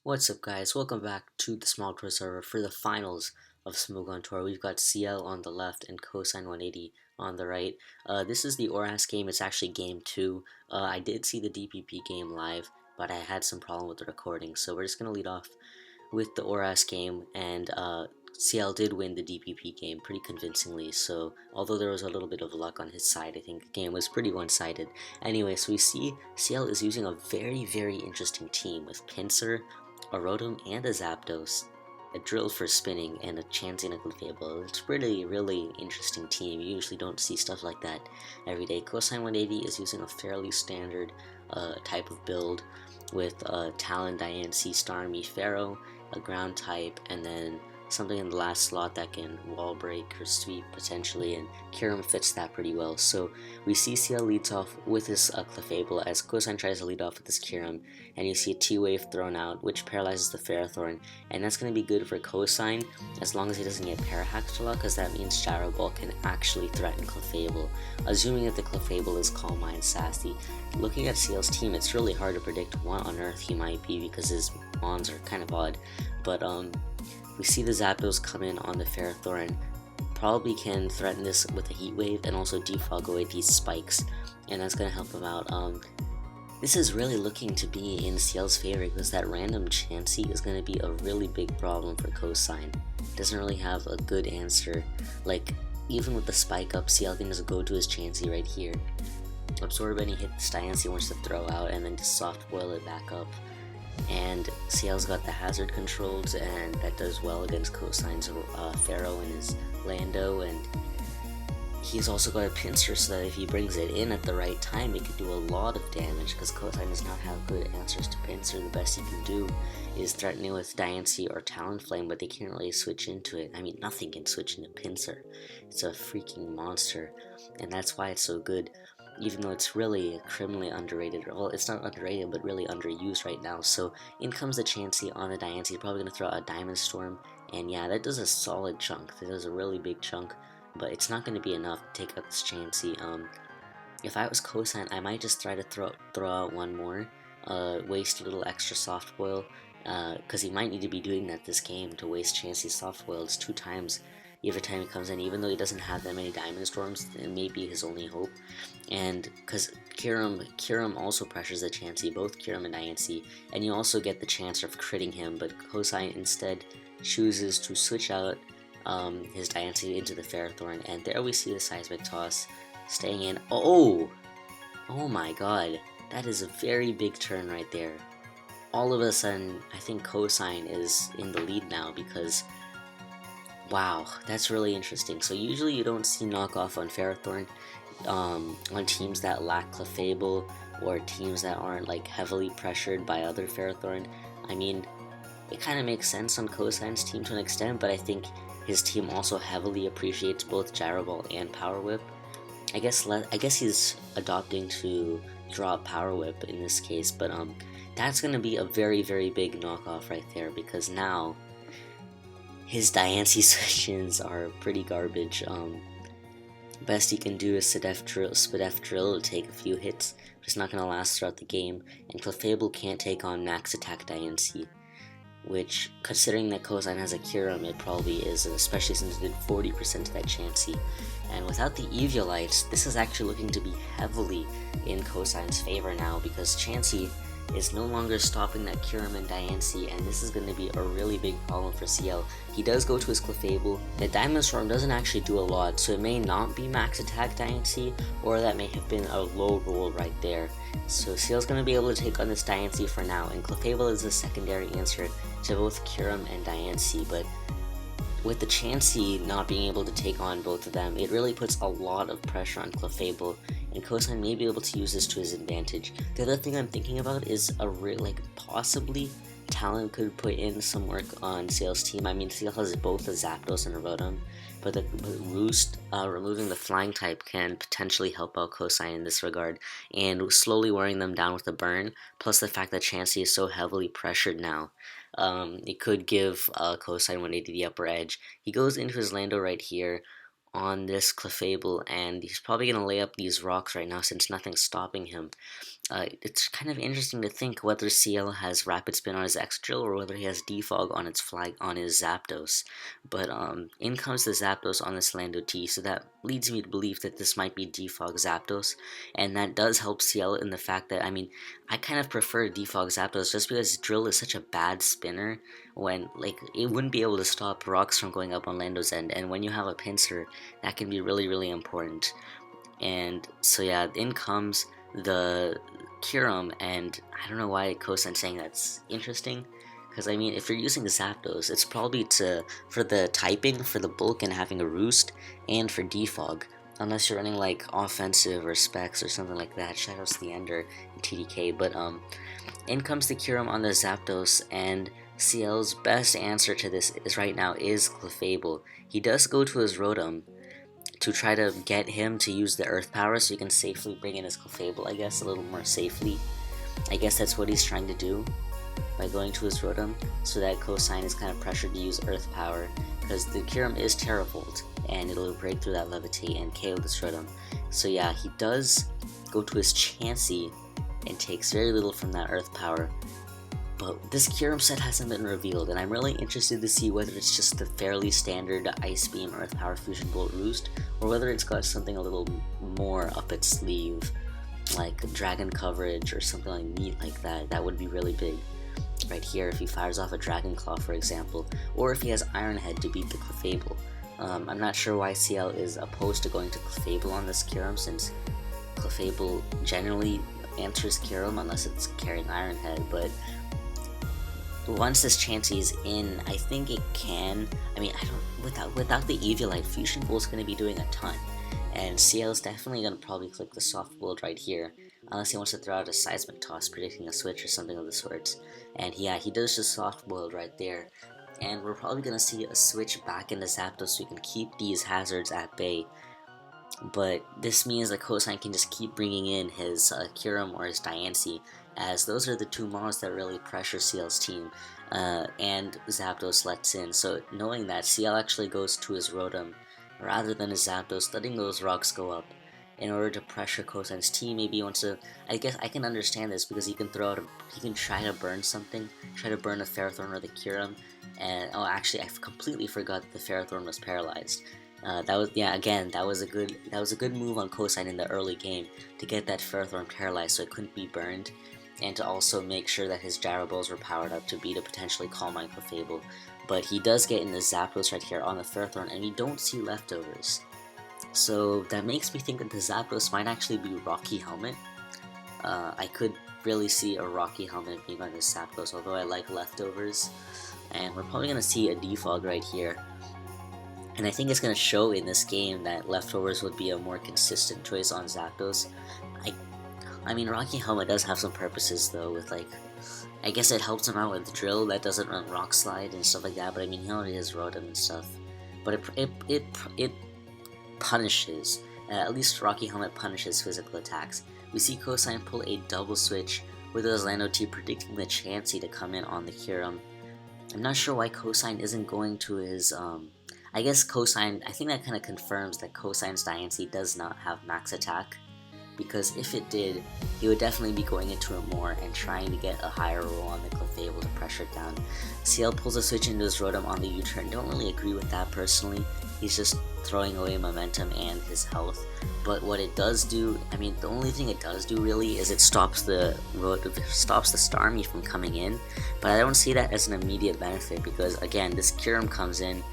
What's up, guys? Welcome back to the Smogon Tour server for the finals of Smogon Tour. We've got Ciele on the left and Cosine180 on the right. This is the ORAS game. It's actually game 2. I did see the DPP game live, but I had some problem with the recording, so we're just going to lead off with the ORAS game, and Ciele did win the DPP game pretty convincingly, so although there was a little bit of luck on his side, I think the game was pretty one-sided. Anyway, so we see Ciele is using a very interesting team with Pinsir, a Rotom, and a Zapdos, a Drill for spinning, and a Chansey and a Clefable. It's really interesting team. You usually don't see stuff like that every day. Cosine180 is using a fairly standard type of build with Talon, Diancie, Starmie, Pharaoh, a ground type, and then something in the last slot that can wall break or sweep potentially, and Kyurem fits that pretty well. So we see Ciele leads off with his Clefable as Cosine tries to lead off with his Kyurem, and you see a T-Wave thrown out, which paralyzes the Ferrothorn, and that's going to be good for Cosine as long as he doesn't get Parahacked a lot, because that means Gyro Ball can actually threaten Clefable, assuming that the Clefable is Calm Mind Sassy. Looking at Ciele's team, it's really hard to predict what on earth he might be because his mons are kind of odd, but we see the Zapdos come in on the Ferrothorn, probably can threaten this with a Heat Wave and also defog away these spikes, and that's going to help him out. This is really looking to be in Ciele's favor because that random Chansey is going to be a really big problem for Cosine. Doesn't really have a good answer. Like, even with the spike up, Ciele can just go to his Chansey right here. Absorb any hit this Diancie wants to throw out and then just soft boil it back up. And Ciele's got the hazard controls, and that does well against Cosine's Pharaoh and his Lando, and he's also got a Pinsir so that if he brings it in at the right time, it could do a lot of damage because Cosine does not have good answers to Pinsir. The best he can do is threatening with Diancie or Talonflame, but they can't really switch into it. I mean, nothing can switch into Pinsir. It's a freaking monster, and that's why it's so good. Even though it's really criminally underrated. Well, it's not underrated, but really underused right now. So in comes the Chansey on the Diancie, probably going to throw out a Diamond Storm, and yeah, that does a solid chunk. That does a really big chunk, but it's not going to be enough to take out this Chansey. If I was Cosine, I might just try to throw out one more, waste a little extra soft boil, because he might need to be doing that this game to waste Chansey's soft boil. It's 2 times every time he comes in, even though he doesn't have that many Diamond Storms. It may be his only hope. And because Kyurem also pressures the Chansey, both Kyurem and Diancie, and you also get the chance of critting him, but Cosine instead chooses to switch out his Diancie into the Ferrothorn, and there we see the Seismic Toss staying in. Oh my god, that is a very big turn right there. All of a sudden, I think Cosine is in the lead now because wow, that's really interesting. So usually you don't see knockoff on Ferrothorn on teams that lack Clefable or teams that aren't like heavily pressured by other Ferrothorn. I mean, it kind of makes sense on Cosine's team to an extent, but I think his team also heavily appreciates both Gyro Ball and Power Whip. I guess he's adopting to drop Power Whip in this case, but that's gonna be a very big knockoff right there because now his Diancie switches are pretty garbage. Best he can do is Spadef Drill to take a few hits, but it's not going to last throughout the game, and Clefable can't take on Max Attack Diancie, which, considering that Cosine has a Kyurem, it probably is, especially since it did 40% to that Chansey. And without the Eviolites, this is actually looking to be heavily in Cosine's favor now, because Chansey is no longer stopping that Kyurem and Diancie, and this is going to be a really big problem for Ciele. He does go to his Clefable. The Diamond Storm doesn't actually do a lot, so it may not be Max Attack Diancie, or that may have been a low roll right there. So Ciele's going to be able to take on this Diancie for now, and Clefable is a secondary answer to both Kyurem and Diancie, but with the Chansey not being able to take on both of them, it really puts a lot of pressure on Clefable, and Cosine may be able to use this to his advantage. The other thing I'm thinking about is possibly Talon could put in some work on Ciele's team. I mean, Ciele has both a Zapdos and a Rotom, but the Roost removing the flying type can potentially help out Cosine in this regard, and slowly wearing them down with a burn, plus the fact that Chansey is so heavily pressured now. It could give Cosine180 the upper edge. He goes into his Lando right here on this Clefable, and he's probably going to lay up these rocks right now since nothing's stopping him. It's kind of interesting to think whether CL has Rapid Spin on his X-Drill or whether he has Defog on its flag on his Zapdos. But in comes the Zapdos on this Lando T, so that leads me to believe that this might be Defog Zapdos, and that does help CL in the fact that, I mean, I kind of prefer Defog Zapdos just because Drill is such a bad spinner when, like, it wouldn't be able to stop rocks from going up on Lando's end, and when you have a pincer, that can be really, really important. And so yeah, in comes the Kyurem, and I don't know why Kosan's saying that's interesting, because I mean, if you're using Zapdos, it's probably for the typing, for the bulk and having a roost, and for defog, unless you're running like offensive or specs or something like that. Shoutouts to the Ender and TDK, but in comes the Kyurem on the Zapdos, and CL's best answer to this is right now is Clefable. He does go to his Rotom to try to get him to use the Earth Power so he can safely bring in his Clefable, I guess, a little more safely. I guess that's what he's trying to do by going to his Rotom, so that Cosine is kind of pressured to use Earth Power, because the Kyurem is Terra Volt, and it'll break through that Levitate and KO this Rotom. So yeah, he does go to his Chansey and takes very little from that Earth Power, but this Kyurem set hasn't been revealed, and I'm really interested to see whether it's just the fairly standard Ice Beam Earth Power Fusion Bolt Roost, or whether it's got something a little more up its sleeve, like Dragon Coverage or something like neat like that. That would be really big. Right here, if he fires off a Dragon Claw, for example, or if he has Iron Head to beat the Clefable. I'm not sure why CL is opposed to going to Clefable on this Kyurem, since Clefable generally answers Kyurem unless it's carrying Iron Head, but once this Chansey is in, I think it can. I mean, I don't without the Eviolite, Fusion Bolt's going to be doing a ton, and CL is definitely going to probably click the soft bolt right here, unless he wants to throw out a Seismic Toss, predicting a switch or something of the sorts. And yeah, he does just soft boiled right there, and we're probably going to see a switch back into Zapdos so we can keep these hazards at bay. But this means that Cosine can just keep bringing in his Kyurem or his Diancie, as those are the two models that really pressure CL's team, and Zapdos lets in. So knowing that, CL actually goes to his Rotom rather than his Zapdos, letting those rocks go up in order to pressure Cosine's team. Maybe he wants to, I guess I can understand this, because he can throw out he can try to burn something, try to burn a Ferrothorn or the Kyurem, and oh, actually I completely forgot that the Ferrothorn was paralyzed. That was, yeah, again, that was a good move on Cosine in the early game to get that Ferrothorn paralyzed so it couldn't be burned, and to also make sure that his Gyro Balls were powered up to beat a potentially Calm Mind Clefable. But he does get in the Zapdos right here on the Ferrothorn, and we don't see leftovers. So that makes me think that the Zapdos might actually be Rocky Helmet. I could really see a Rocky Helmet being on this Zapdos, although I like leftovers. And we're probably going to see a Defog right here. And I think it's going to show in this game that leftovers would be a more consistent choice on Zapdos. I mean, Rocky Helmet does have some purposes though, with like, I guess it helps him out with Drill that doesn't run Rock Slide and stuff like that, but I mean, he already has Rotom and stuff. But it punishes, at least Rocky Helmet punishes physical attacks. We see Cosine pull a double switch with his Lando T predicting the Chansey to come in on the Kyurem. I'm not sure why Cosine isn't going to his, I guess Cosine, I think that kind of confirms that Cosine's Diancie does not have max attack, because if it did, he would definitely be going into it more and trying to get a higher roll on the Clefable to pressure it down. CL pulls a switch into his Rotom on the U-turn. Don't really agree with that personally. He's just throwing away momentum and his health. But what it does do, I mean, the only thing it does do really is it stops the Starmie from coming in. But I don't see that as an immediate benefit, because again, this Kyurem comes in,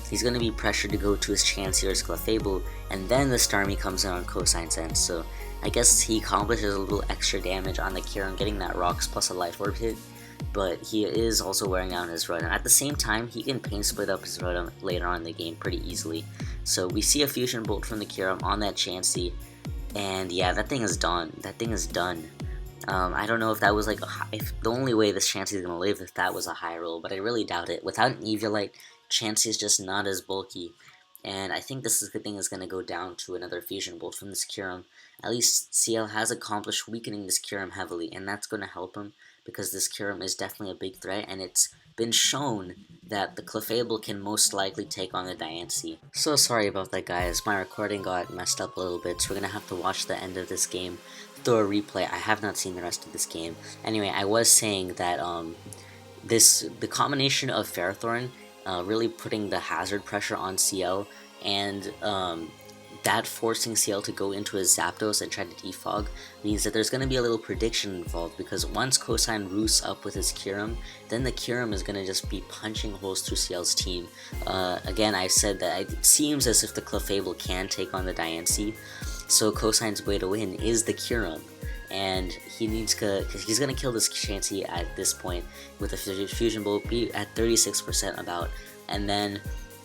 he's going to be pressured to go to his Chansey or his Clefable, and then the Starmie comes in on Cosine's end. So I guess he accomplishes a little extra damage on the Kyurem, getting that Rocks plus a Life Orb hit, but he is also wearing down his Rotom. At the same time, he can Pain Split up his Rotom later on in the game pretty easily. So we see a Fusion Bolt from the Kyurem on that Chansey, and yeah, that thing is done. That thing is done. I don't know if that was like if the only way this Chansey is going to live if that was a high roll, but I really doubt it. Without an Eviolite, Chansey is just not as bulky, and I think this thing is going to go down to another Fusion Bolt from this Kyurem. At least CL has accomplished weakening this Kyurem heavily, and that's going to help him, because this Kyurem is definitely a big threat, and it's been shown that the Clefable can most likely take on the Diancie. So sorry about that, guys. My recording got messed up a little bit, so we're gonna have to watch the end of this game through a replay. I have not seen the rest of this game. Anyway, I was saying that the combination of Ferrothorn really putting the hazard pressure on Ciele, and that forcing Ciele to go into his Zapdos and try to defog means that there's going to be a little prediction involved, because once Cosine roosts up with his Kyurem, then the Kyurem is going to just be punching holes through Ciele's team. Again, I said that it seems as if the Clefable can take on the Diancie, so Cosine's way to win is the Kyurem. And he needs to, he's going to kill this Chansey at this point with a Fusion Bolt, be at 36% about, and then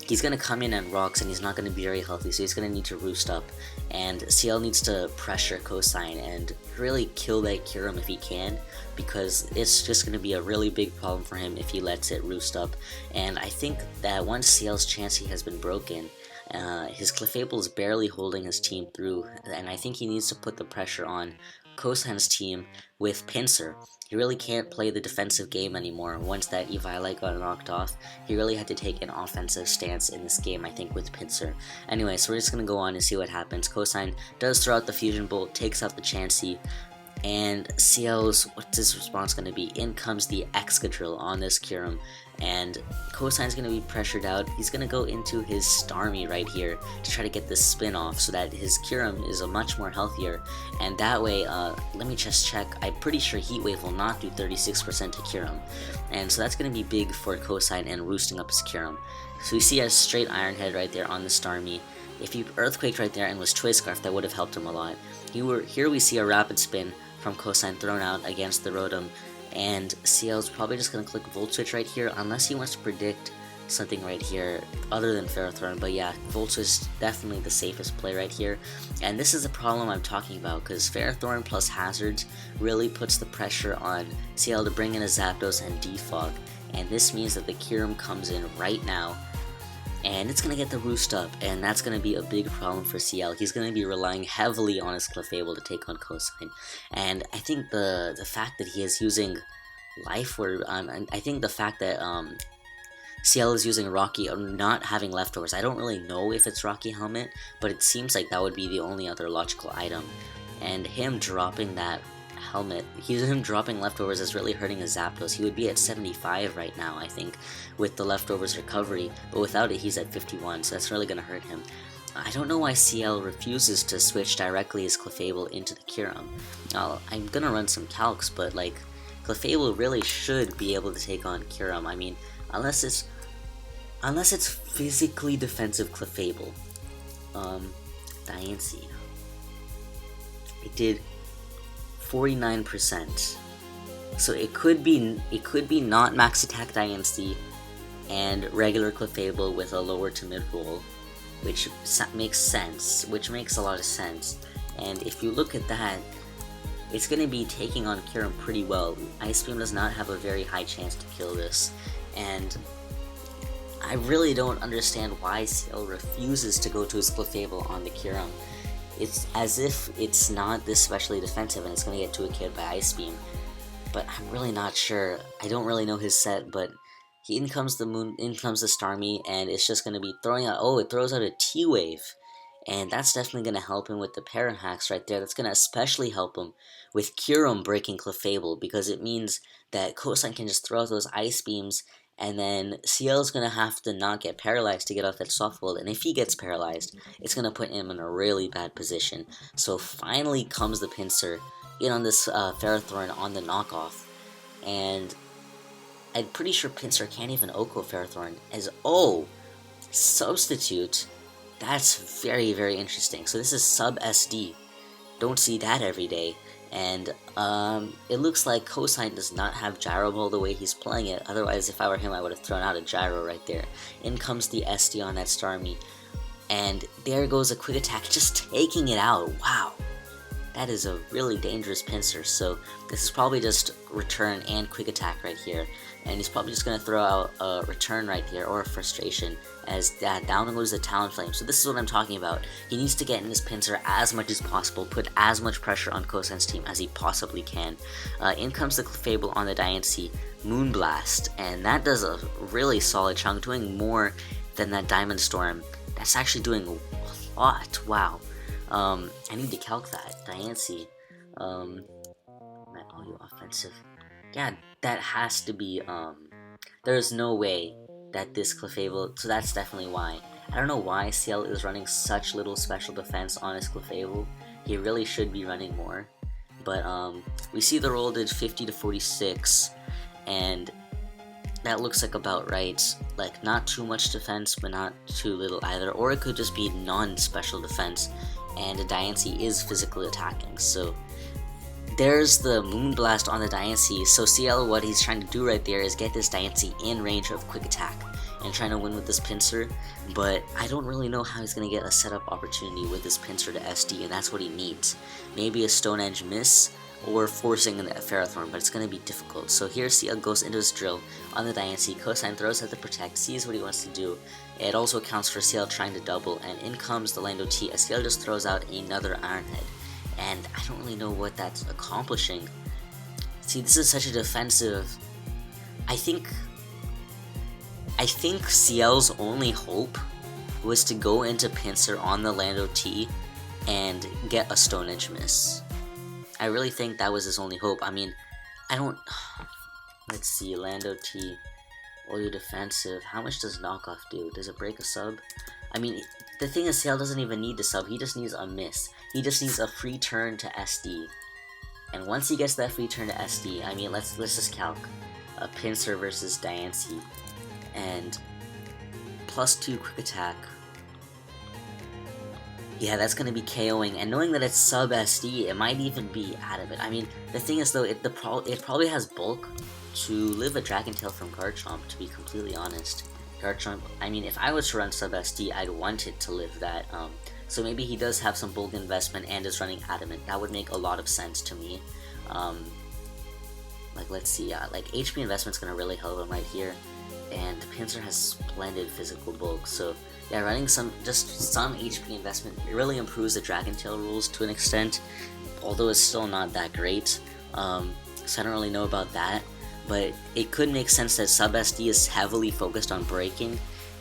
he's going to come in and rocks, and he's not going to be very healthy, so he's going to need to roost up, and Ciele needs to pressure Cosine and really kill that Kyurem if he can, because it's just going to be a really big problem for him if he lets it roost up. And I think that once Ciele's Chansey has been broken, his Clefable is barely holding his team through, and I think he needs to put the pressure on Cosine's team with Pinsir. He really can't play the defensive game anymore. Once that Eviolite got knocked off, he really had to take an offensive stance in this game, I think, with Pinsir. Anyway, so we're just going to go on and see what happens. Cosine does throw out the Fusion Bolt, takes out the Chansey, and Ciele's, what's his response going to be? In comes the Excadrill on this Kyurem, and Cosine's going to be pressured out. He's going to go into his Starmie right here to try to get this spin off so that his Kyurem is a much more healthier, and that way, let me just check, I'm pretty sure Heat Wave will not do 36% to Kyurem, and so that's going to be big for Cosine and roosting up his Kyurem. So we see a straight Iron Head right there on the Starmie. If he Earthquaked right there and was Twist Scarf, that would have helped him a lot. Here we see a Rapid Spin from Cosine thrown out against the Rotom, and Ciele's probably just going to click Volt Switch right here, unless he wants to predict something right here other than Ferrothorn. But yeah, Volt Switch is definitely the safest play right here, and this is the problem I'm talking about, because Ferrothorn plus Hazards really puts the pressure on Ciele to bring in a Zapdos and defog, and this means that the Kyurem comes in right now, and it's going to get the roost up, and that's going to be a big problem for Ciele. He's going to be relying heavily on his Clefable to take on Cosine, and I think the fact that he is using Life Orb, I think the fact that Ciele is using Rocky, or not having leftovers, I don't really know if it's Rocky Helmet, but it seems like that would be the only other logical item, and him dropping that helmet, him dropping leftovers is really hurting his Zapdos. He would be at 75 right now, I think, with the leftovers recovery, but without it he's at 51, so that's really going to hurt him. I don't know why Ciele refuses to switch directly his Clefable into the Kyurem. I'm going to run some calcs, but like, Clefable really should be able to take on Kyurem. I mean, unless it's physically defensive Clefable. Diancie. It did 49%. So it could be not max attack Diancie and regular Clefable with a lower to mid roll, which makes sense, which makes a lot of sense. And if you look at that, it's going to be taking on Kyurem pretty well. Ice Beam does not have a very high chance to kill this, and I really don't understand why Ciele refuses to go to his Clefable on the Kyurem. It's as if it's not this specially defensive and it's going to get 2-KO'd by Ice Beam, but I'm really not sure. I don't really know his set, but in comes the Starmie, and it's just going to be throwing out, it throws out a T-Wave, and that's definitely going to help him with the Parahacks right there. That's going to especially help him with Kyurem breaking Clefable, because it means that Cosine can just throw out those Ice Beams, and then Ciele's going to have to not get paralyzed to get off that soft hold, and if he gets paralyzed, it's going to put him in a really bad position. So finally comes the Pinsir in on this Ferrothorn on the knockoff, and I'm pretty sure Pinsir can't even Oko Ferrothorn as, substitute. That's very, very interesting. So this is sub SD. Don't see that every day. And it looks like Cosine does not have Gyro Ball the way he's playing it. Otherwise, if I were him, I would have thrown out a Gyro right there. In comes the SD on that Starmie. And there goes a Quick Attack, just taking it out. Wow. that is a really dangerous pincer. So this is probably just return and quick attack right here, and he's probably just going to throw out a return right here, or a frustration, as down goes the Talonflame. So this is what I'm talking about. He needs to get in his pincer as much as possible, put as much pressure on Cosine's team as he possibly can. In comes the Clefable on the Diancie, Moonblast, and that does a really solid chunk, doing more than that Diamond Storm. That's actually doing a lot. Wow. I need to calc that. Diancie. Oh, you offensive. Yeah, that has to be, there's no way that this Clefable, so that's definitely why. I don't know why Ciele is running such little special defense on his Clefable. He really should be running more. But, we see the roll did 50 to 46, and that looks like about right. Like, not too much defense, but not too little either. Or it could just be non-special defense, and the Diancie is physically attacking. So there's the Moonblast on the Diancie. So Ciele, what he's trying to do right there is get this Diancie in range of quick attack and trying to win with this pincer. But I don't really know how he's going to get a setup opportunity with this pincer to SD, and that's what he needs. Maybe a Stone Edge miss, or forcing an Ferrothorn, but it's going to be difficult. So here Ciele goes into his drill on the Diancie. Cosine throws out the Protect, sees what he wants to do. It also accounts for Ciele trying to double, and in comes the Lando T as Ciele just throws out another Iron Head. And I don't really know what that's accomplishing. See, this is such a defensive... I think Ciele's only hope was to go into Pincer on the Lando T and get a Stone Edge miss. I really think that was his only hope. I mean, I don't... Let's see, Lando T. Oh, you're defensive. How much does knockoff do? Does it break a sub? I mean, the thing is, Ciele doesn't even need the sub. He just needs a miss. He just needs a free turn to SD. And once he gets that free turn to SD, I mean, let's just calc. A Pincer versus Diancie. And +2 quick attack. Yeah, that's going to be KOing, and knowing that it's sub SD, it might even be out of it. I mean, the thing is though, it probably has bulk to live a Dragon Tail from Garchomp, to be completely honest. Garchomp, I mean, if I was to run sub SD, I'd want it to live that, so maybe he does have some bulk investment and is running Adamant. That would make a lot of sense to me. Like, let's see, like, HP investment's going to really help him right here, and the Pincer has splendid physical bulk, so yeah, running some HP investment, it really improves the Dragon Tail rules to an extent, although it's still not that great, so I don't really know about that, but it could make sense that sub SD is heavily focused on breaking,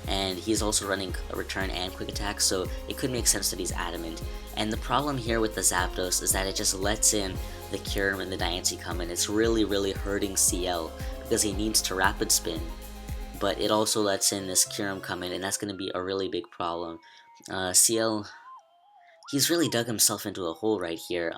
and he's also running a return and quick attack, so it could make sense that he's Adamant. And the problem here with the Zapdos is that it just lets in the Kyurem and the Diancie come in. It's really hurting Ciele, because he needs to Rapid Spin, but it also lets in this Kyurem come in, and that's going to be a really big problem. Ciele, he's really dug himself into a hole right here.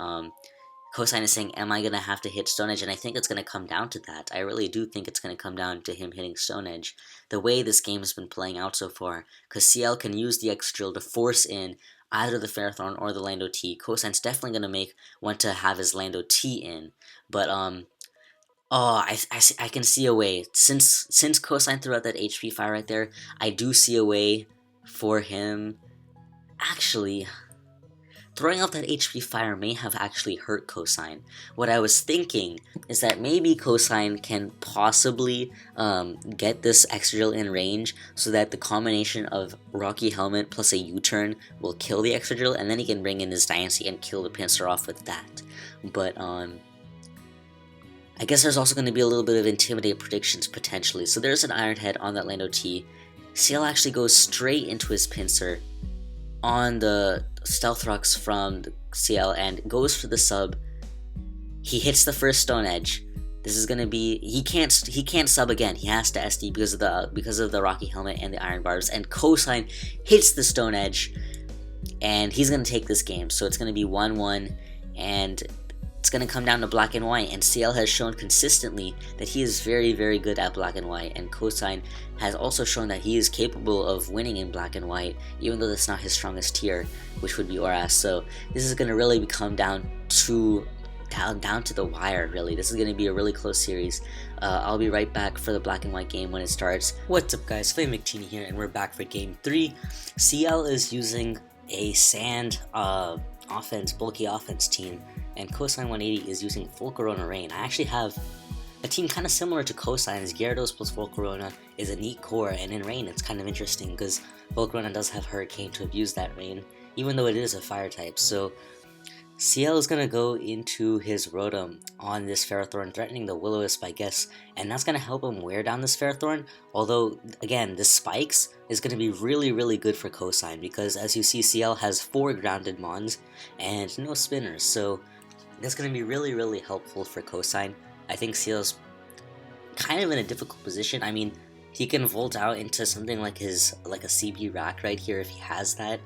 Cosine is saying, am I going to have to hit Stone Edge? And I think it's going to come down to that. I really do think it's going to come down to him hitting Stone Edge. The way this game has been playing out so far, because Ciele can use the X-Drill to force in either the Ferrothorn or the Lando T. Cosine's definitely going to want to have his Lando T in, but oh, I can see a way. Since Cosine threw out that HP fire right there, I do see a way for him. Actually, throwing out that HP fire may have actually hurt Cosine. What I was thinking is that maybe Cosine can possibly get this X-Drill in range, so that the combination of Rocky Helmet plus a U-turn will kill the X-Drill, and then he can bring in his Diancie and kill the Pincer off with that. But I guess there's also going to be a little bit of Intimidate predictions potentially. So there's an Iron Head on that Lando T. Ciele actually goes straight into his Pincer on the Stealth Rocks from Ciele and goes for the sub. He hits the first Stone Edge. This is gonna be, he can't sub again. He has to SD because of the Rocky Helmet and the Iron Barbs. And Cosine hits the Stone Edge, and he's gonna take this game. So it's gonna be 1-1, and it's going to come down to Black and White, and Ciele has shown consistently that he is very good at Black and White, and Cosine has also shown that he is capable of winning in Black and White, even though that's not his strongest tier, which would be ORAS. So this is going to really come down to the wire, really. This is going to be a really close series. I'll be right back for the Black and White game when it starts. What's up, guys? FlamingVictini here, and we're back for Game 3. Ciele is using a Sand bulky offense team, and Cosine180 is using Volcarona Rain. I actually have a team kind of similar to Cosine's. Gyarados plus Volcarona is a neat core, and in Rain it's kind of interesting because Volcarona does have Hurricane to abuse that Rain, even though it is a fire type. So Ciele is going to go into his Rotom on this Ferrothorn, threatening the Will-O-Wisp, I guess, and that's going to help him wear down this Ferrothorn, although, again, the Spikes is going to be really, really good for Cosine, because as you see, Ciele has 4 grounded Mons and no Spinners, so that's going to be really, really helpful for Cosine. I think Ciele's kind of in a difficult position. I mean, he can Volt out into something like a CB Rack right here if he has that,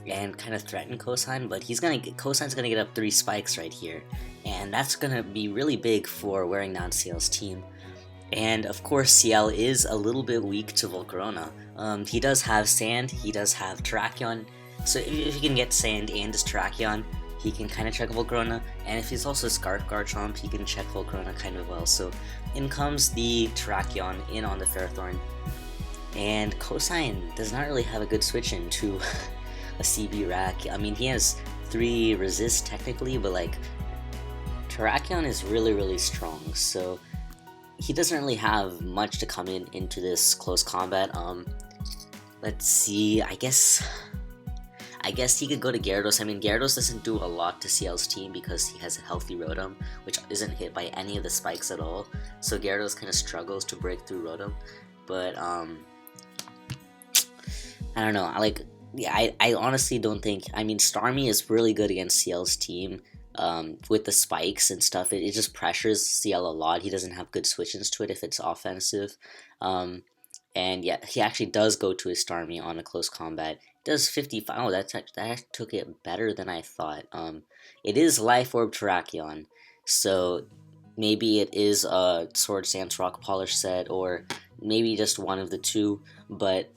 and kind of threaten Cosine, but Cosine's gonna get up 3 Spikes right here, and that's gonna be really big for wearing down Ciele's team. And of course, Ciele is a little bit weak to Volcarona. He does have Sand, he does have Terrakion, so if he can get Sand and his Terrakion, he can kind of check Volcarona, and if he's also Scarf Garchomp, he can check Volcarona kind of well. So in comes the Terrakion in on the Ferrothorn, and Cosine does not really have a good switch into a CB Rack. I mean, he has 3 resist technically, but like Terrakion is really, really strong, so he doesn't really have much to come into this close combat. Let's see, I guess he could go to Gyarados. I mean, Gyarados doesn't do a lot to Ciele's team because he has a healthy Rotom, which isn't hit by any of the Spikes at all, so Gyarados kind of struggles to break through Rotom. But I don't know, yeah, I honestly don't think, I mean, Starmie is really good against Ciele's team with the Spikes and stuff. It just pressures Ciele a lot. He doesn't have good switch-ins to it if it's offensive. And yeah, he actually does go to his Starmie on a close combat. Does 55, oh, that took it better than I thought. It is Life Orb Terrakion, so maybe it is a Sword Dance Rock Polish set, or maybe just one of the two, but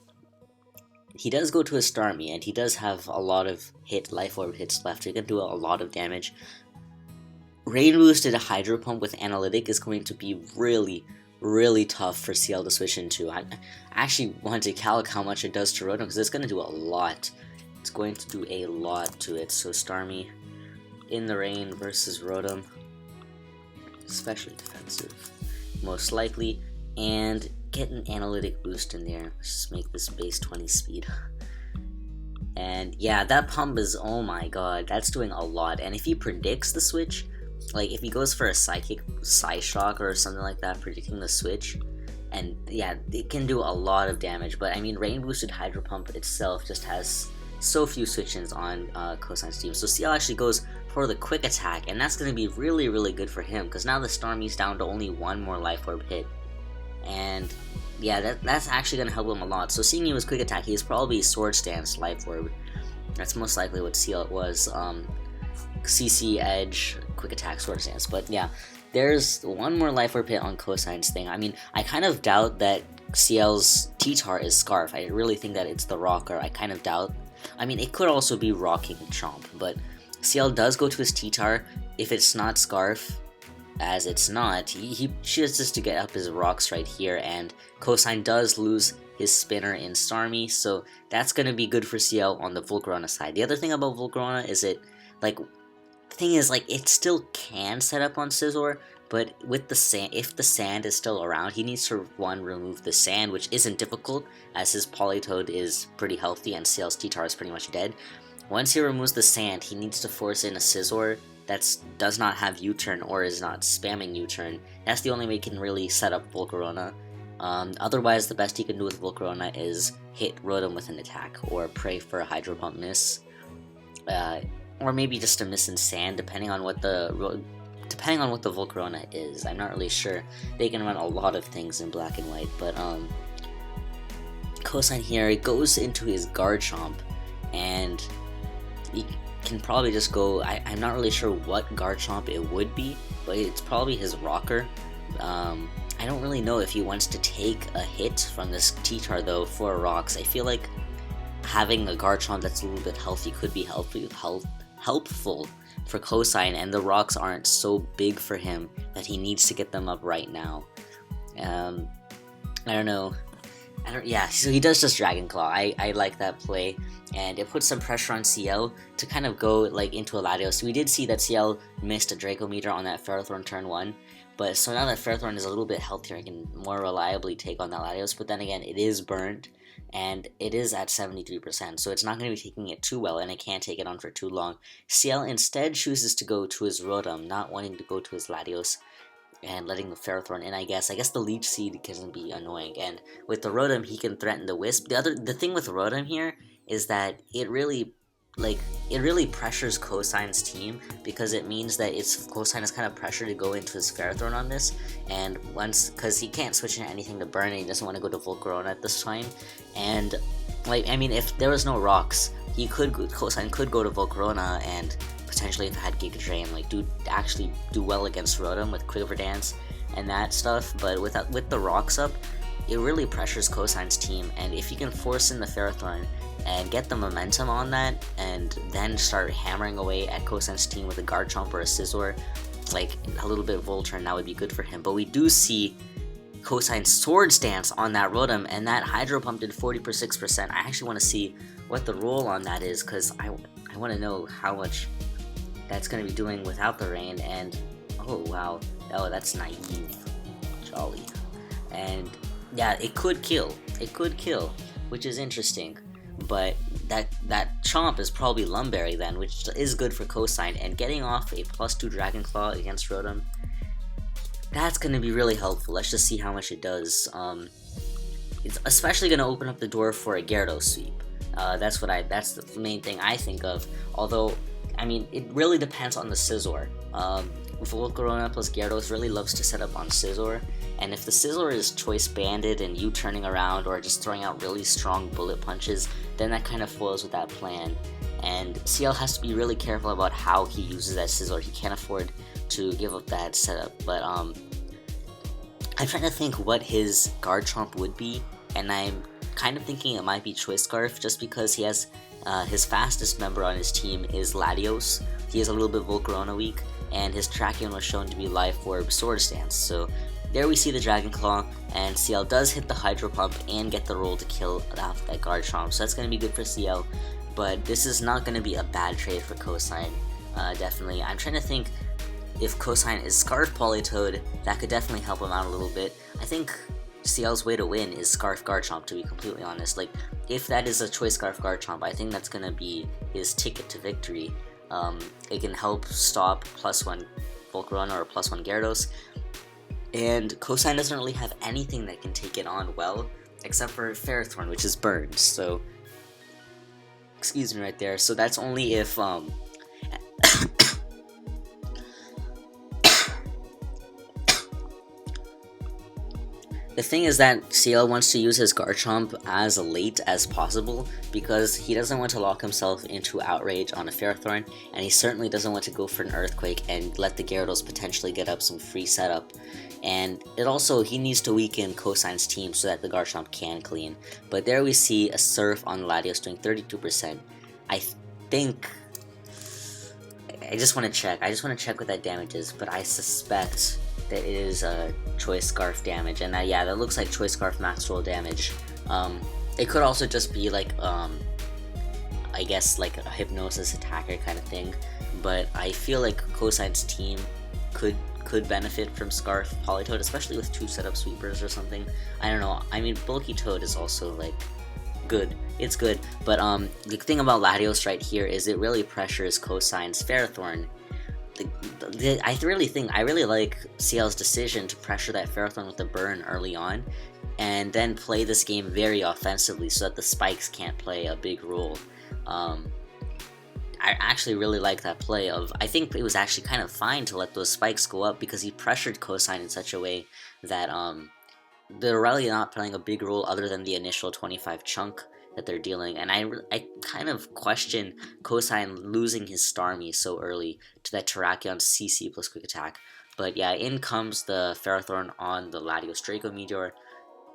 he does go to his Starmie, and he does have a lot of Life Orb hits left. He can do a lot of damage. Rain Boosted Hydro Pump with Analytic is going to be really, really tough for Ciele to switch into. I actually want to calc how much it does to Rotom, because it's going to do a lot. It's going to do a lot to it. So Starmie in the Rain versus Rotom, especially defensive, most likely, and get an Analytic boost in there. Let's just make this base 20 speed. And yeah, that pump is, oh my god, that's doing a lot. And if he predicts the switch, like if he goes for a Psychic Psyshock or something like that, predicting the switch, and yeah, it can do a lot of damage. But I mean, Rain Boosted Hydro Pump itself just has so few switch-ins on Cosine's team. So Ciele actually goes for the Quick Attack, and that's going to be really, really good for him, because now the Starmie's down to only 1 more Life Orb hit. And yeah, that's actually going to help him a lot. So seeing he was Quick Attack, he is probably Sword Stance Life Orb. That's most likely what Ciele was. CC Edge, Quick Attack, Sword Stance. But yeah, there's 1 more Life Orb hit on Cosine's thing. I mean, I kind of doubt that Ciele's T-Tar is Scarf. I really think that it's the Rocker. I kind of doubt. I mean, it could also be Rocking Chomp, but Ciele does go to his T-Tar. If it's not Scarf, as it's not, he chooses to get up his rocks right here, and Cosine does lose his Spinner in Starmie, so that's going to be good for Ciele on the Volcarona side. The other thing about Volcarona is it still can set up on Scizor, but with the sand, if the sand is still around, he needs to remove the sand, which isn't difficult, as his Politoed is pretty healthy and Ciele's T-Tar is pretty much dead. Once he removes the sand, he needs to force in a Scizor that does not have U-turn or is not spamming U-turn. That's the only way he can really set up Volcarona. Otherwise, the best he can do with Volcarona is hit Rotom with an attack, or pray for a Hydro Pump miss, or maybe just a miss in sand, depending on what the Volcarona is. I'm not really sure. They can run a lot of things in black and white, but Cosine here goes into his Garchomp, and he can probably just go, I'm not really sure what Garchomp it would be, but it's probably his Rocker. I don't really know if he wants to take a hit from this T-Tar though for rocks. I feel like having a Garchomp that's a little bit healthy could be helpful for Cosine, and the rocks aren't so big for him that he needs to get them up right now. I don't know. Yeah, so he does just Dragon Claw. I like that play, and it puts some pressure on CL to kind of go like into a Latios. We did see that CL missed a Draco Meteor on that Ferrothorn turn 1, but so now that Ferrothorn is a little bit healthier, I can more reliably take on that Latios, but then again, it is burned, and it is at 73%, so it's not going to be taking it too well, and it can't take it on for too long. CL instead chooses to go to his Rotom, not wanting to go to his Latios, and letting the Ferrothorn in, I guess. I guess the Leech Seed can be annoying, and with the Rotom, he can threaten the Wisp. The thing with Rotom here is that it really pressures Cosign's team, because it means that Cosine is kind of pressured to go into his Ferrothorn on this, and because he can't switch into anything to burn, and he doesn't want to go to Volcarona at this time, and like, I mean, if there was no rocks, Cosine could go to Volcarona and potentially, if it had Giga Drain, like actually do well against Rotom with Quiver Dance and that stuff, but with the rocks up, it really pressures Cosign's team, and if you can force in the Ferrothorn and get the momentum on that, and then start hammering away at Cosign's team with a Garchomp or a Scizor, like a little bit of Volturn, that would be good for him. But we do see Cosign's Swords Dance on that Rotom, and that Hydro Pump did 46%. I actually want to see what the roll on that is, because I want to know how much that's going to be doing without the rain. And oh wow, oh, that's naive, jolly. And yeah, it could kill, which is interesting, but that Chomp is probably Lumberry then, which is good for Cosine, and getting off a +2 Dragon Claw against Rotom, that's going to be really helpful. Let's just see how much it does. It's especially going to open up the door for a Gyarados sweep. That's the main thing I think of, although I mean, it really depends on the Scizor. Volcarona plus Gyarados really loves to set up on Scizor, and if the Scizor is choice banded and you turning around or just throwing out really strong bullet punches, then that kind of foils with that plan. And CL has to be really careful about how he uses that Scizor. He can't afford to give up that setup. But I'm trying to think what his Garchomp would be, and I'm kind of thinking it might be Choice Scarf, just because he has his fastest member on his team is Latios. He is a little bit Volcarona weak, and his Tracheon was shown to be Life Orb Swords Dance. So there we see the Dragon Claw, and CL does hit the Hydro Pump and get the roll to kill off that Garchomp, so that's going to be good for CL, but this is not going to be a bad trade for Cosine, definitely. I'm trying to think if Cosine is Scarf Politoed, that could definitely help him out a little bit. I think CL's way to win is Scarf Garchomp, to be completely honest. Like, if that is a Choice Scarf Garchomp, I think that's going to be his ticket to victory. It can help stop +1 Volcarona or +1 Gyarados, and Cosine doesn't really have anything that can take it on well, except for Ferrothorn, which is burned, so excuse me right there. So that's only if the thing is that CL wants to use his Garchomp as late as possible, because he doesn't want to lock himself into Outrage on a Ferrothorn, and he certainly doesn't want to go for an Earthquake and let the Gyarados potentially get up some free setup. And it also, he needs to weaken Cosine's team so that the Garchomp can clean. But there we see a Surf on Latios doing 32%. I think... I just want to check what that damage is, but I suspect that it is a Choice Scarf damage, and yeah, that looks like Choice Scarf max roll damage. It could also just be like, I guess like a Hypnosis attacker kind of thing, but I feel like Cosine's team could benefit from Scarf Politoed, especially with 2 setup sweepers or something. I don't know, I mean, Bulky Toad is also like good, it's good, but the thing about Latios right here is it really pressures Cosine's Ferrothorn. I really like CL's decision to pressure that Ferrothorn with the burn early on, and then play this game very offensively so that the spikes can't play a big role. I actually really like that play of, I think it was actually kind of fine to let those spikes go up, because he pressured Cosine in such a way that they're really not playing a big role other than the initial 25 chunk that they're dealing, and I kind of question Cosine losing his Starmie so early to that Terrakion CC plus Quick Attack. But yeah, in comes the Ferrothorn on the Latios Draco Meteor,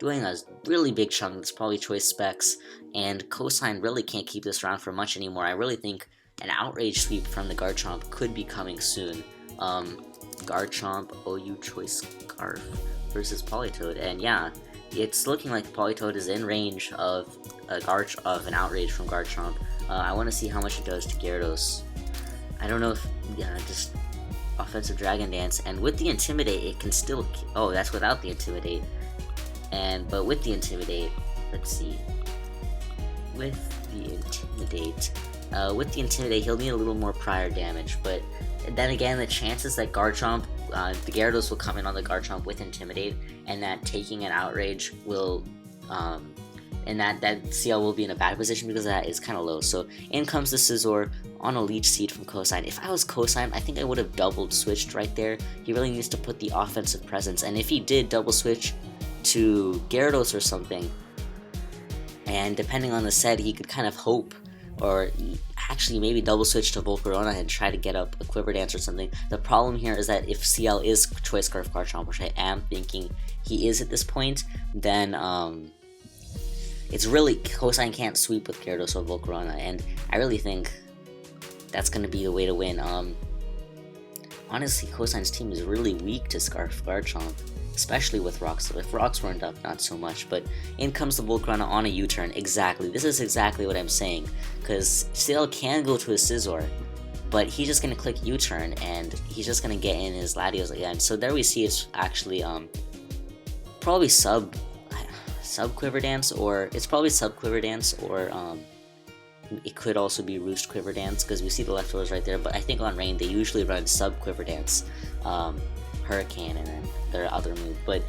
doing a really big chunk. That's probably Choice Specs, and Cosine really can't keep this around for much anymore. I really think an Outrage sweep from the Garchomp could be coming soon. Garchomp, OU Choice Scarf versus Politoed, and yeah, it's looking like Politoed is in range of an outrage from Garchomp. I want to see how much it does to Gyarados. I don't know if just offensive Dragon Dance, and with the Intimidate it can still. Oh, that's without the Intimidate. But with the Intimidate, let's see. With the Intimidate, he'll need a little more prior damage. But then again, the chances that Garchomp, the Gyarados will come in on the Garchomp with Intimidate, and that taking an Outrage will, and that CL will be in a bad position because of that is kind of low. So in comes the Scizor on a Leech Seed from Cosine. If I was Cosine, I think I would have doubled switched right there. He really needs to put the offensive presence, and if he did double switch to Gyarados or something, and depending on the set, he could kind of hope, or actually maybe double switch to Volcarona and try to get up a Quiver Dance or something. The problem here is that if CL is Choice Scarf Garchomp, which I am thinking he is at this point, then it's really, Cosine can't sweep with Gyarados or Volcarona, and I really think that's going to be the way to win. Honestly, Cosine's team is really weak to Scarf Garchomp, especially with Rocks. If Rocks weren't up, not so much, but in comes the Volcarona on a U-turn. Exactly, this is exactly what I'm saying, because CL can go to his Scizor, but he's just going to click U-turn, and he's just going to get in his Latios again. So there we see it's actually probably sub Quiver Dance, or it's probably sub Quiver Dance, or it could also be Roost Quiver Dance, because we see the leftovers right there. But I think on Rain they usually run sub Quiver Dance, Hurricane, and then their other move. But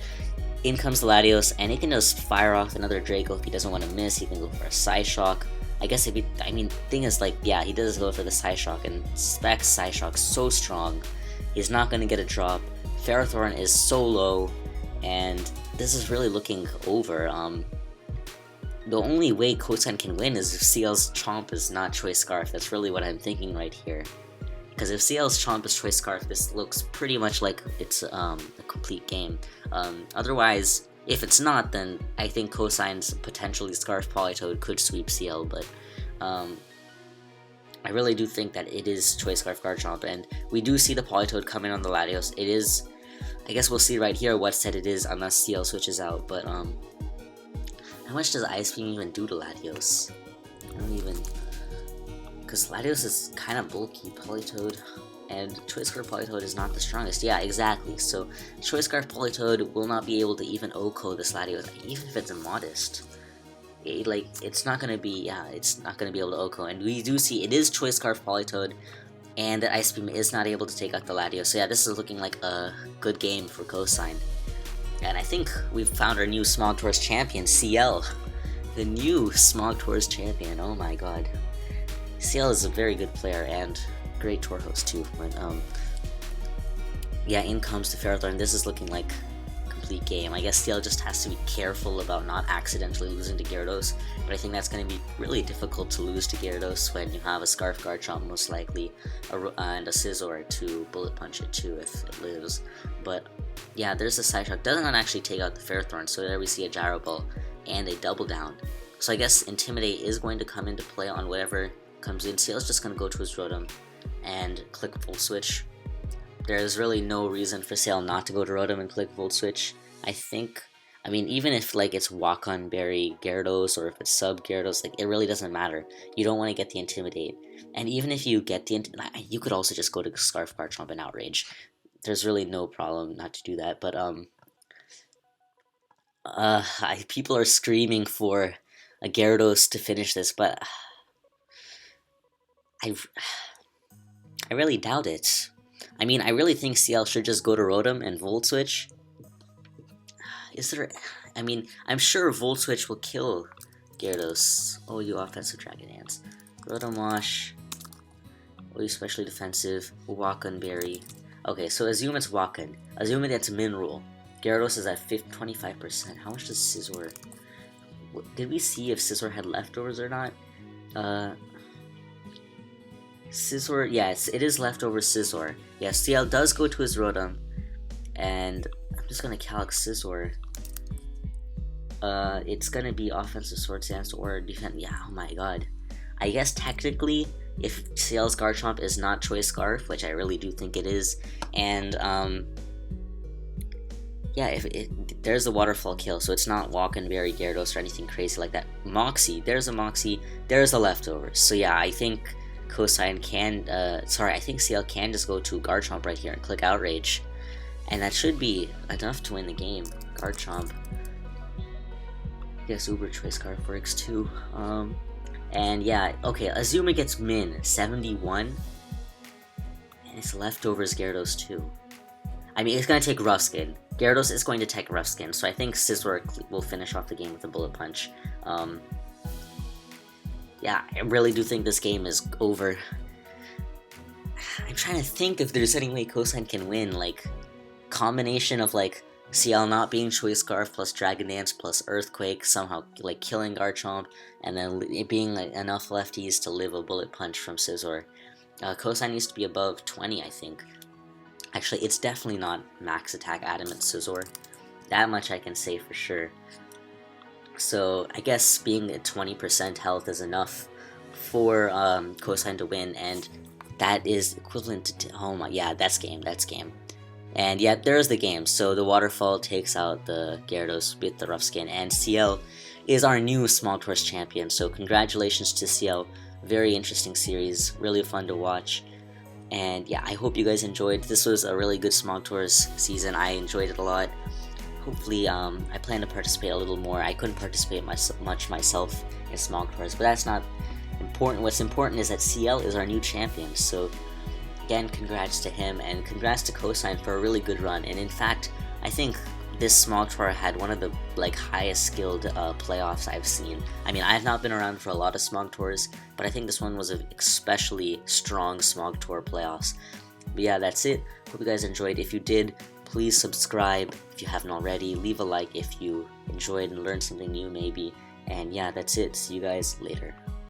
in comes the Latios, and it can just fire off another Draco if he doesn't want to miss. He can go for a Psyshock. I guess thing is, like, yeah, he does go for the Psyshock, and Specs Psyshock so strong, he's not going to get a drop. Ferrothorn is so low, and this is really looking over. The only way Cosine can win is if CL's Chomp is not Choice Scarf. That's really what I'm thinking right here. Because if CL's Chomp is Choice Scarf, this looks pretty much like it's a complete game. Otherwise, if it's not, then I think Cosine's potentially Scarf Politoed could sweep CL, but I really do think that it is Choice Scarf Garchomp, and we do see the Politoed come in on the Latios. It is, I guess we'll see right here what set it is unless CL switches out, but how much does Ice Beam even do to Latios? I don't even, because Latios is kind of bulky, Politoed, and Choice Scarf Politoed is not the strongest. Yeah, exactly. So Choice Scarf Politoed will not be able to even OHKO this Latios, even if it's modest. It's not gonna be, it's not gonna be able to OHKO. And we do see it is Choice Scarf Politoed, and the Ice Beam is not able to take out the Latios. So yeah, this is looking like a good game for Cosine. And I think we've found our new Smog Tours champion, CL. The new Smog Tours champion, oh my god. CL is a very good player and great tour host too, but yeah, in comes the Ferrothorn. This is looking like a complete game. I guess CL just has to be careful about not accidentally losing to Gyarados, but I think that's going to be really difficult to lose to Gyarados when you have a Scarf Garchomp most likely, and a Scizor to Bullet Punch it too if it lives. But yeah, there's a Psyshock. Doesn't actually take out the Ferrothorn, so there we see a Gyro Ball and a Double Down. So I guess Intimidate is going to come into play on whatever comes in. CL's just going to go to his Rotom and click Volt Switch. There's really no reason for CL not to go to Rotom and click Volt Switch. I mean, even if it's Wakon Berry Gyarados or if it's sub Gyarados, it really doesn't matter. You don't want to get the Intimidate. And even if you get the Intimidate, you could also just go to Scarf Garchomp and Outrage. There's really no problem not to do that, but people are screaming for a Gyarados to finish this, but I really doubt it. I mean, I really think CL should just go to Rotom and Volt Switch. I'm sure Volt Switch will kill Gyarados. Oh, you offensive Dragon Dance. Rotom Wash. Oh, you specially defensive. Wakon Berry. Okay, so assume it's Wakon. Assume it's Min Rule. Gyarados is at 25%. How much does Scizor? Did we see if Scizor had leftovers or not? Scizor, yes, it is leftover Scizor. Yeah, CL does go to his Rotom, and I'm just gonna calc Scizor. It's gonna be offensive Sword Dance or defense. Yeah, oh my god. I guess technically, if CL's Garchomp is not Choice Scarf, which I really do think it is, and yeah, there's the waterfall kill, so it's not walking very Gyarados or anything crazy like that. Moxie, there's a Moxie, there's a leftovers. So yeah, I think Cosine can, I think CL can just go to Garchomp right here and click Outrage. And that should be enough to win the game. Garchomp. I guess Uber Choice Scarf works too. And yeah, okay, Azuma gets Min, 71. And it's leftovers Gyarados too. I mean, it's going to take Rough Skin. Gyarados is going to take Rough Skin, so I think Scizor will finish off the game with a Bullet Punch. Yeah, I really do think this game is over. I'm trying to think if there's any way Cosine can win, like, combination of, like, CL not being Choice Scarf plus Dragon Dance plus Earthquake, somehow, like, killing Garchomp, and then it being, like, enough lefties to live a Bullet Punch from Scizor. Cosine needs to be above 20, I think. Actually, it's definitely not max attack Adamant Scizor. That much I can say for sure. So, I guess being at 20% health is enough for Cosine to win, and that is equivalent to... oh my... yeah, that's game. And yeah, there's the game. So the Waterfall takes out the Gyarados with the Rough Skin, and CL is our new Smog Tours champion. So congratulations to CL. Very interesting series. Really fun to watch. And yeah, I hope you guys enjoyed. This was a really good Smog Tours season. I enjoyed it a lot. Hopefully, I plan to participate a little more. I couldn't participate much myself in Smog Tours, but that's not important. What's important is that CL is our new champion. So again, congrats to him, and congrats to Cosine for a really good run. And in fact, I think this Smog Tour had one of the highest skilled playoffs I've seen. I mean, I have not been around for a lot of Smog Tours, but I think this one was an especially strong Smog Tour playoffs. But yeah, that's it. Hope you guys enjoyed. If you did, please subscribe if you haven't already. Leave a like if you enjoyed and learned something new maybe. And yeah, that's it. See you guys later.